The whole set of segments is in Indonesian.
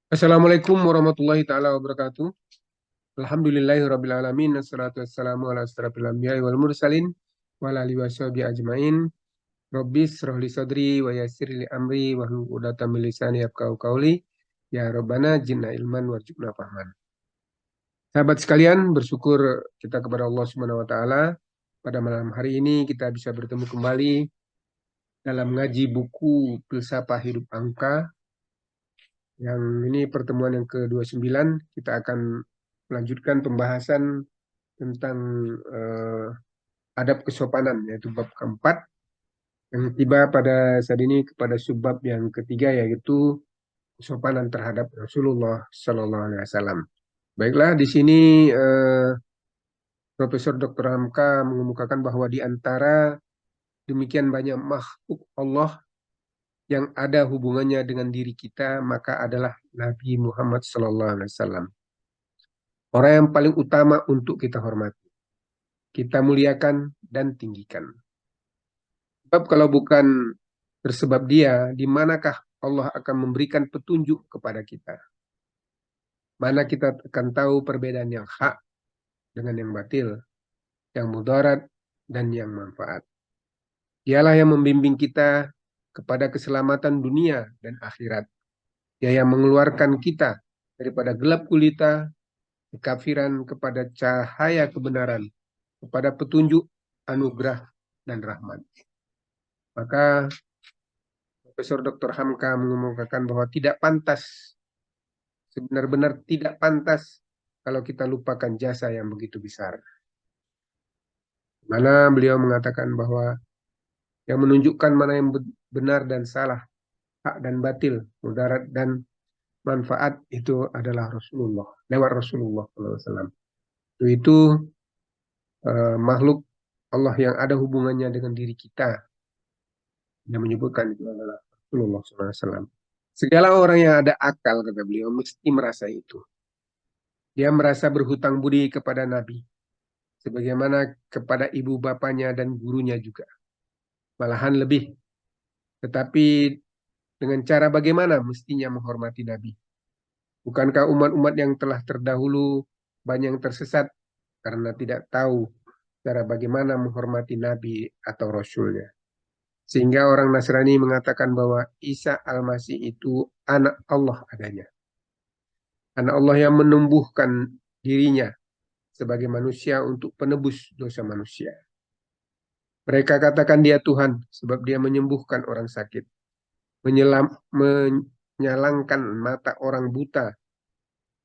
Assalamualaikum warahmatullahi taala wabarakatuh. Alhamdulillahirabbil alamin. Assalatu wassalamu ala asyrafil anbiya'i wal mursalin wa ala alihi washabihi ajmain. Rabbis shrah li sadri wa yassir li amri wahlul 'uqdatam min lisani yafqahu qawli. Ya Rabbana zidna ilman warzuqna fahman. Sahabat sekalian, bersyukur kita kepada Allah Subhanahu wa taala pada malam hari ini kita bisa bertemu kembali dalam ngaji buku Filsafah Hidup Angka. Yang ini pertemuan yang ke-29, kita akan melanjutkan pembahasan tentang adab kesopanan, yaitu bab keempat, yang tiba pada saat ini kepada subbab yang ketiga, yaitu kesopanan terhadap Rasulullah Sallallahu Alaihi Wasallam. Baiklah, di sini Profesor Dr. Hamka mengemukakan bahwa di antara demikian banyak makhluk Allah yang ada hubungannya dengan diri kita, maka adalah Nabi Muhammad Sallallahu Alaihi Wasallam. Orang yang paling utama untuk kita hormati, kita muliakan dan tinggikan. Sebab kalau bukan tersebab dia, di manakah Allah akan memberikan petunjuk kepada kita? Mana kita akan tahu perbedaan yang hak dengan yang batil, yang mudarat dan yang manfaat. Dialah yang membimbing kita kepada keselamatan dunia dan akhirat. Dia yang mengeluarkan kita daripada gelap gulita, kekafiran kepada cahaya kebenaran, kepada petunjuk, anugerah, dan rahmat. Maka Profesor Dr. Hamka mengemukakan bahwa tidak pantas, sebenar-benar tidak pantas kalau kita lupakan jasa yang begitu besar. Mana beliau mengatakan bahwa yang menunjukkan mana yang benar dan salah, hak dan batil, mudarat dan manfaat itu adalah Rasulullah, lewat Rasulullah SAW. Itu makhluk Allah yang ada hubungannya dengan diri kita, yang menyebutkan itu adalah Rasulullah SAW. Segala orang yang ada akal, kata beliau, mesti merasa itu. Dia merasa berhutang budi kepada Nabi, sebagaimana kepada ibu bapanya dan gurunya juga. Malahan lebih. Tetapi dengan cara bagaimana mestinya menghormati Nabi? Bukankah umat-umat yang telah terdahulu banyak yang tersesat karena tidak tahu cara bagaimana menghormati Nabi atau Rasulnya? Sehingga orang Nasrani mengatakan bahwa Isa Al-Masih itu anak Allah adanya. Anak Allah yang menumbuhkan dirinya sebagai manusia untuk penebus dosa manusia. Mereka katakan dia Tuhan sebab dia menyembuhkan orang sakit, menyalangkan mata orang buta,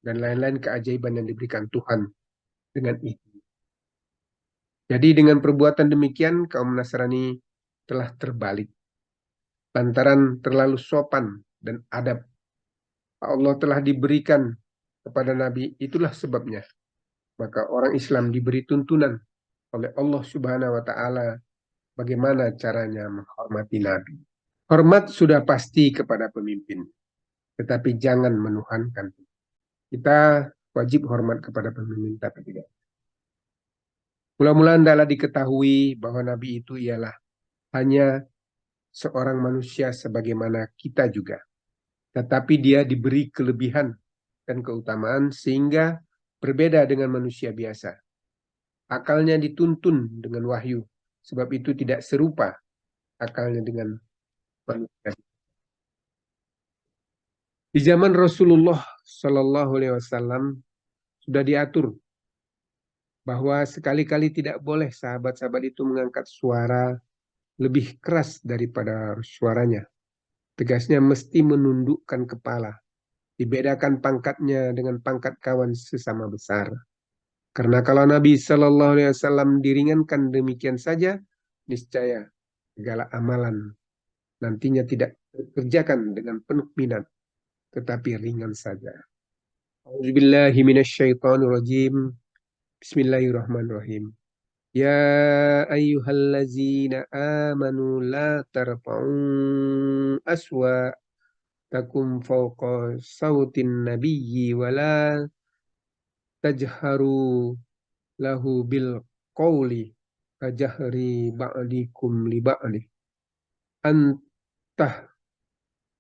dan lain-lain keajaiban yang diberikan Tuhan dengan itu. Jadi dengan perbuatan demikian kaum Nasrani telah terbalik. Lantaran terlalu sopan dan adab Allah telah diberikan kepada Nabi, itulah sebabnya. Maka orang Islam diberi tuntunan oleh Allah Subhanahu wa Ta'ala bagaimana caranya menghormati Nabi. Hormat sudah pasti kepada pemimpin, tetapi jangan menuhankan. Kita wajib hormat kepada pemimpin, tapi tidak. Mula-mula hendaklah diketahui bahwa Nabi itu ialah hanya seorang manusia sebagaimana kita juga. Tetapi dia diberi kelebihan dan keutamaan sehingga berbeda dengan manusia biasa. Akalnya dituntun dengan wahyu, sebab itu tidak serupa akalnya dengan manusia. Di zaman Rasulullah Shallallahu Alaihi Wasallam sudah diatur bahwa sekali-kali tidak boleh sahabat-sahabat itu mengangkat suara lebih keras daripada suaranya. Tegasnya mesti menundukkan kepala. Dibedakan pangkatnya dengan pangkat kawan sesama besar. Karena kalau Nabi Shallallahu Alaihi Wasallam diringankan demikian saja, niscaya segala amalan nantinya tidak dikerjakan dengan penuh minat, tetapi ringan saja. Auzubillahi minasyaitonirrajim. Bismillahirrahmanirrahim. Ya ayyuhallazina amanu la tarfa'u aswatakum fawqa sautin nabiyyi wa la tajharu lahu bil qawli kajahri ba'dikum li ba'di antah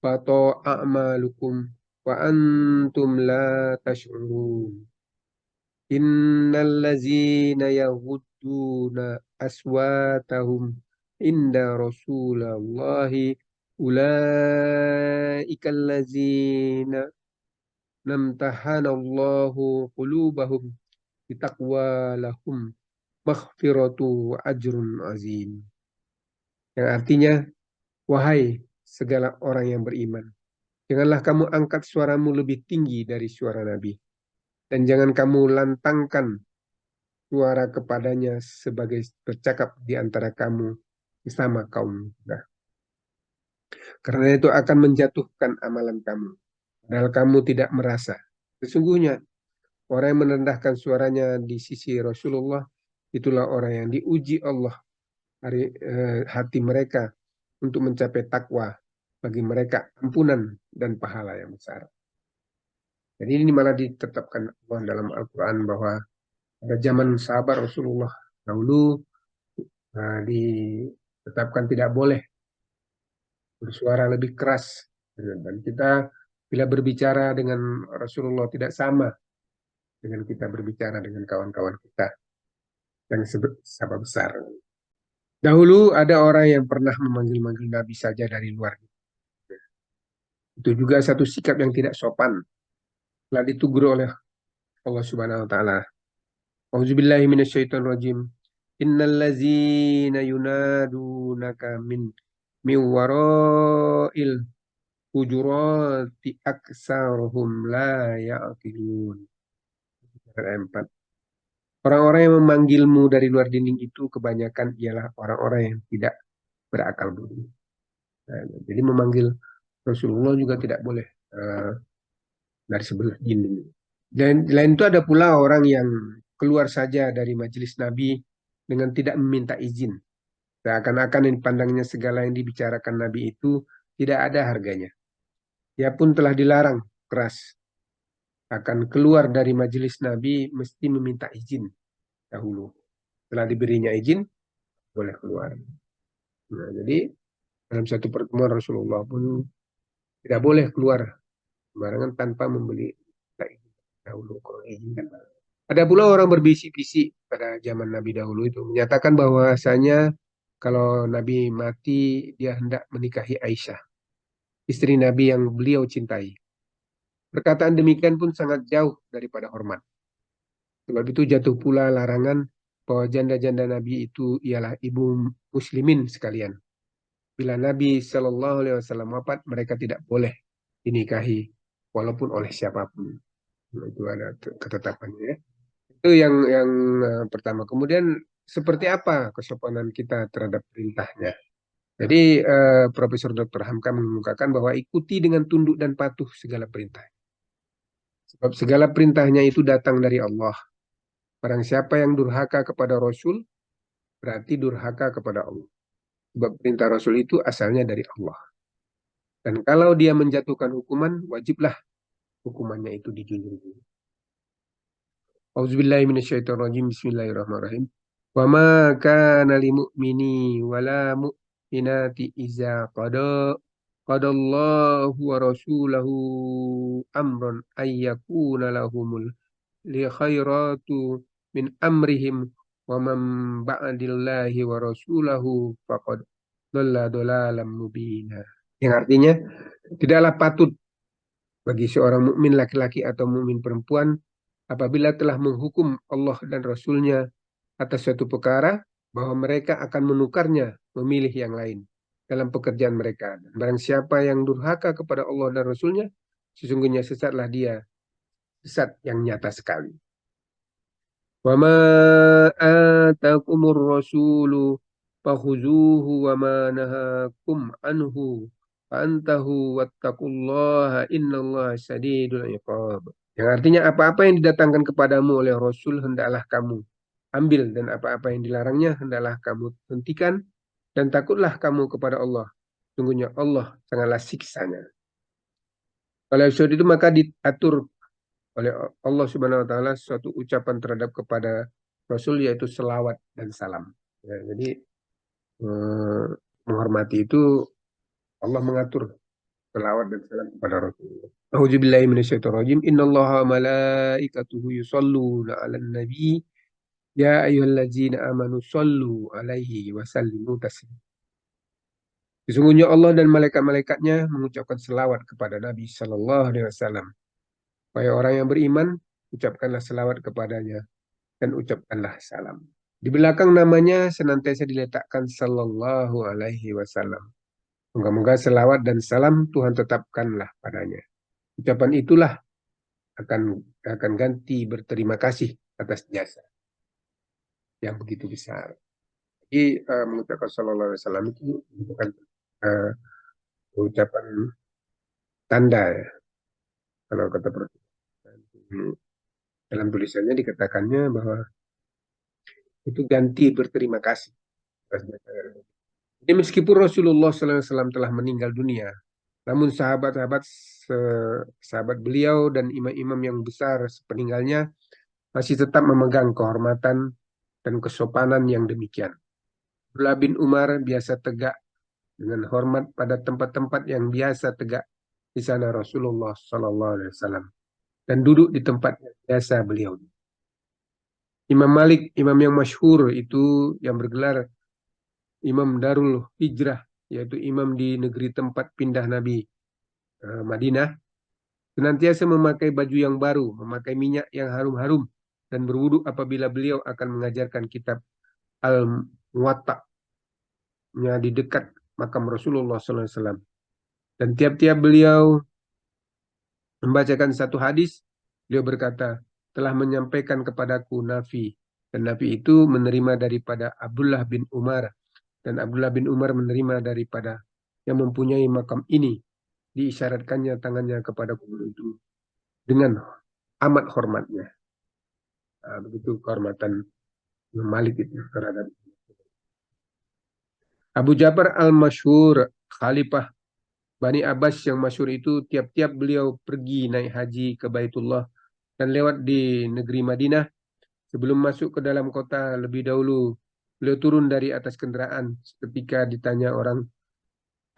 bato a'malukum wa antum la tash'urun. Innal ladzina yaghudduna aswatahum inda Rasulallahi ulaikal ladzina namtahanallahu qulubahum bitaqwa lahum maghfiratu wa ajrun azim. Yang artinya, wahai segala orang yang beriman, janganlah kamu angkat suaramu lebih tinggi dari suara Nabi. Dan jangan kamu lantangkan suara kepadanya sebagai bercakap di antara kamu bersama kaum. Nah, karena itu akan menjatuhkan amalan kamu. Padahal kamu tidak merasa. Sesungguhnya, orang yang merendahkan suaranya di sisi Rasulullah, itulah orang yang diuji Allah hati mereka untuk mencapai takwa, bagi mereka ampunan dan pahala yang besar. Jadi ini malah ditetapkan Allah dalam Al-Quran bahwa pada zaman sahabat Rasulullah dahulu ditetapkan tidak boleh bersuara lebih keras. Dan kita bila berbicara dengan Rasulullah tidak sama dengan kita berbicara dengan kawan-kawan kita yang sahabat besar. Dahulu ada orang yang pernah memanggil-manggil Nabi saja dari luar. Itu juga satu sikap yang tidak sopan. Telah ditegur oleh Allah Subhanahu wa taala. Auzubillahi minasyaitonirrajim. Innal ladzina yunadunaka min wara'il hujurati aksaruhum la ya'qilun. Ayat 4. Orang-orang yang memanggilmu dari luar dinding itu kebanyakan ialah orang-orang yang tidak berakal budi. Nah, jadi memanggil Rasulullah juga tidak boleh dari sebelah dinding. Dan lain itu ada pula orang yang keluar saja dari majelis Nabi dengan tidak meminta izin. Seakan-akan pandangnya segala yang dibicarakan Nabi itu tidak ada harganya. Dia pun telah dilarang keras akan keluar dari majelis Nabi mesti meminta izin dahulu. Setelah diberinya izin, boleh keluar. Nah, jadi dalam satu pertemuan Rasulullah pun tidak boleh keluar sembarangan tanpa membeli izin dahulu. Kalau izin. Ada pula orang berbisik-bisik pada zaman Nabi dahulu itu menyatakan bahwasanya kalau Nabi mati dia hendak menikahi Aisyah, istri Nabi yang beliau cintai. Perkataan demikian pun sangat jauh daripada hormat. Sebab itu jatuh pula larangan bahwa janda-janda Nabi itu ialah ibu muslimin sekalian. Bila Nabi Shallallahu Alaihi Wasallam wafat, mereka tidak boleh dinikahi walaupun oleh siapapun. Nah, itu ada ketetapannya. Ya. Itu yang pertama. Kemudian seperti apa kesopanan kita terhadap perintahnya? Jadi Profesor Dr. Hamka mengungkapkan bahwa ikuti dengan tunduk dan patuh segala perintah. Sebab segala perintahnya itu datang dari Allah. Barang siapa yang durhaka kepada Rasul, berarti durhaka kepada Allah. Sebab perintah Rasul itu asalnya dari Allah. Dan kalau dia menjatuhkan hukuman, wajiblah hukumannya itu dijunjung. Auzubillahi minasyaitonirrajim. Bismillahirrahmanirrahim. Wa ma kana lil mu'mini wala mu'minati iza qadallahu wa rasulahu amran ayyakuna lahumul li khairatu min amrihim wa man ba'dillahi wa rasulahu faqad dhalla dhalalan mubina. Yang artinya tidaklah patut bagi seorang mukmin laki-laki atau mukmin perempuan apabila telah menghukum Allah dan Rasulnya atas suatu perkara bahwa mereka akan menukarnya memilih yang lain dalam pekerjaan mereka. Dan barang siapa yang durhaka kepada Allah dan Rasulnya, sesungguhnya sesatlah dia, sesat yang nyata sekali. Wa ma atakumur rasulu fakhuzuhu wa ma nahakum anhu fantahu wattaqullaha innallaha syadidul iqab. Yang artinya apa-apa yang didatangkan kepadamu oleh Rasul hendaklah kamu ambil dan apa-apa yang dilarangnya hendaklah kamu hentikan dan takutlah kamu kepada Allah. Sungguhnya Allah sangatlah siksanya. Oleh sebab itu maka diatur oleh Allah Subhanahu wa taala suatu ucapan terhadap kepada Rasul yaitu selawat dan salam. Ya, jadi menghormati itu Allah mengatur selawat dan salam kepada Rasulullah. A'udzubillahi minasyaitonirrajim. Innallaha wa malaikatahu yusholluna 'alan nabi. Ya ayyuhalladzina amanu shollu 'alaihi wa sallimu taslima. Sesungguhnya Allah dan malaikat-malaikatnya mengucapkan selawat kepada Nabi Sallallahu Alaihi Wasallam. Wahai orang yang beriman, ucapkanlah selawat kepadanya dan ucapkanlah salam. Di belakang namanya senantiasa diletakkan Sallallahu Alaihi Wasallam. Moga-moga selawat dan salam Tuhan tetapkanlah padanya. Ucapan itulah akan ganti berterima kasih atas jasa yang begitu besar. Jadi mengucapkan Sallallahu Alaihi Wasallam itu bukan uh, ucapan tanda ya. Kalau kata dalam tulisannya dikatakannya bahwa itu ganti berterima kasih. Jadi meskipun Rasulullah SAW telah meninggal dunia, namun sahabat beliau dan imam-imam yang besar sepeninggalnya masih tetap memegang kehormatan dan kesopanan yang demikian. Abdullah bin Umar biasa tegak dengan hormat pada tempat-tempat yang biasa tegak di sana Rasulullah SAW dan duduk di tempat yang biasa beliau. Imam Malik, imam yang masyhur itu yang bergelar Imam Darul Hijrah, yaitu imam di negeri tempat pindah Nabi Madinah, senantiasa memakai baju yang baru, memakai minyak yang harum-harum, dan berwudu apabila beliau akan mengajarkan kitab Al-Muwatta-nya di dekat makam Rasulullah SAW. Dan tiap-tiap beliau membacakan satu hadis, beliau berkata, telah menyampaikan kepadaku Nafi, dan Nafi itu menerima daripada Abdullah bin Umar, dan Abdullah bin Umar menerima daripada yang mempunyai makam ini. Diisyaratkannya tangannya kepada kubur itu dengan amat hormatnya. Nah, begitu kehormatan Malik itu terhadap Abu Ja'far al-Masyhur, Khalifah Bani Abbas yang masyhur itu, tiap-tiap beliau pergi naik haji ke Baitullah dan lewat di negeri Madinah, sebelum masuk ke dalam kota lebih dahulu, beliau turun dari atas kendaraan. Ketika ditanya orang,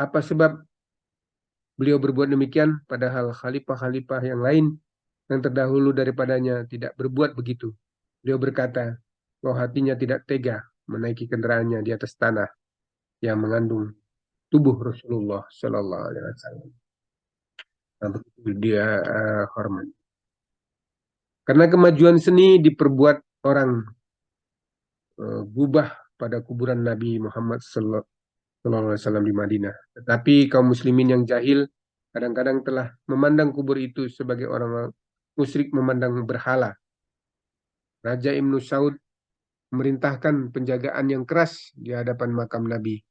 apa sebab beliau berbuat demikian, padahal khalifah-khalifah yang lain yang terdahulu daripadanya tidak berbuat begitu. Beliau berkata bahwa hatinya tidak tega menaiki kendaraannya di atas tanah yang mengandung tubuh Rasulullah Shallallahu Alaihi Wasallam. Nah, begitu dia hormat. Karena kemajuan seni diperbuat orang gubah pada kuburan Nabi Muhammad Sallallahu Alaihi Wasallam di Madinah. Tetapi kaum muslimin yang jahil kadang-kadang telah memandang kubur itu sebagai orang musyrik memandang berhala. Raja Ibnu Saud memerintahkan penjagaan yang keras di hadapan makam Nabi.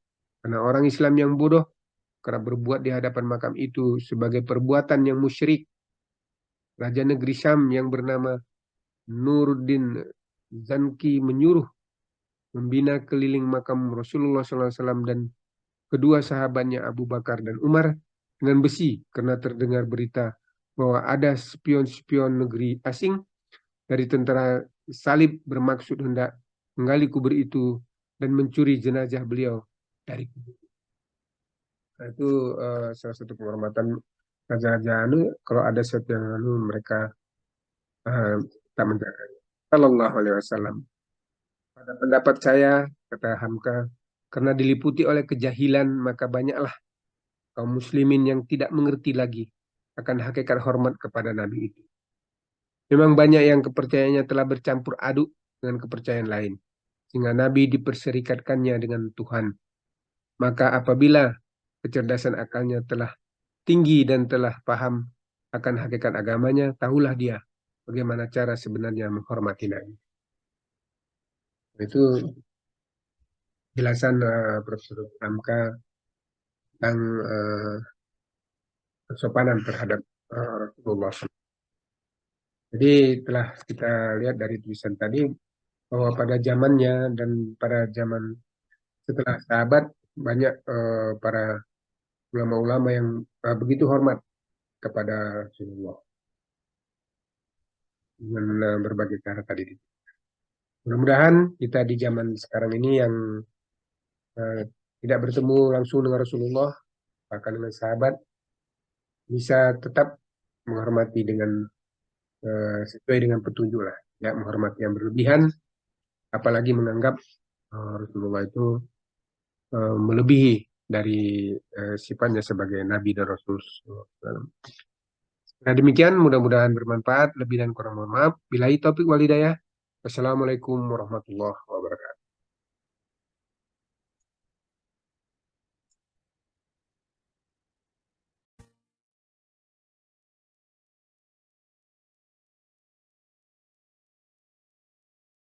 Karena orang Islam yang bodoh kerap berbuat di hadapan makam itu sebagai perbuatan yang musyrik. Raja negeri Syam yang bernama Nuruddin Zanki menyuruh membina keliling makam Rasulullah SAW dan kedua sahabatnya Abu Bakar dan Umar dengan besi karena terdengar berita bahwa ada spion-spion negeri asing dari tentara salib bermaksud hendak menggali kubur itu dan mencuri jenazah beliau dari kubur. Nah, itu salah satu penghormatan raja-raja anu, kalau ada sesuatu yang anu mereka tak menjaga. Sallallahu Alaihi Wasallam. Pada pendapat saya, kata Hamka, karena diliputi oleh kejahilan, maka banyaklah kaum muslimin yang tidak mengerti lagi akan hakikat hormat kepada Nabi itu. Memang banyak yang kepercayaannya telah bercampur aduk dengan kepercayaan lain, sehingga Nabi diperserikatkannya dengan Tuhan. Maka apabila kecerdasan akalnya telah tinggi dan telah paham akan hakikat agamanya, tahulah dia bagaimana cara sebenarnya menghormati Nabi. Itu jelasan Profesor Hamka tentang kesopanan terhadap Rasulullah. Jadi telah kita lihat dari tulisan tadi bahwa pada zamannya dan pada zaman setelah sahabat banyak para ulama-ulama yang begitu hormat kepada Rasulullah dengan berbagai cara tadi. Mudah-mudahan kita di zaman sekarang ini yang uh, tidak bertemu langsung dengan Rasulullah, bahkan dengan sahabat, bisa tetap menghormati dengan sesuai dengan petunjuk lah, ya menghormati yang berlebihan, apalagi menganggap Rasulullah itu melebihi dari sifatnya sebagai Nabi dan Rasul. Nah demikian mudah-mudahan bermanfaat. Lebih dan kurang mohon maaf. Billahi taufik walhidayah. Wassalamualaikum warahmatullahi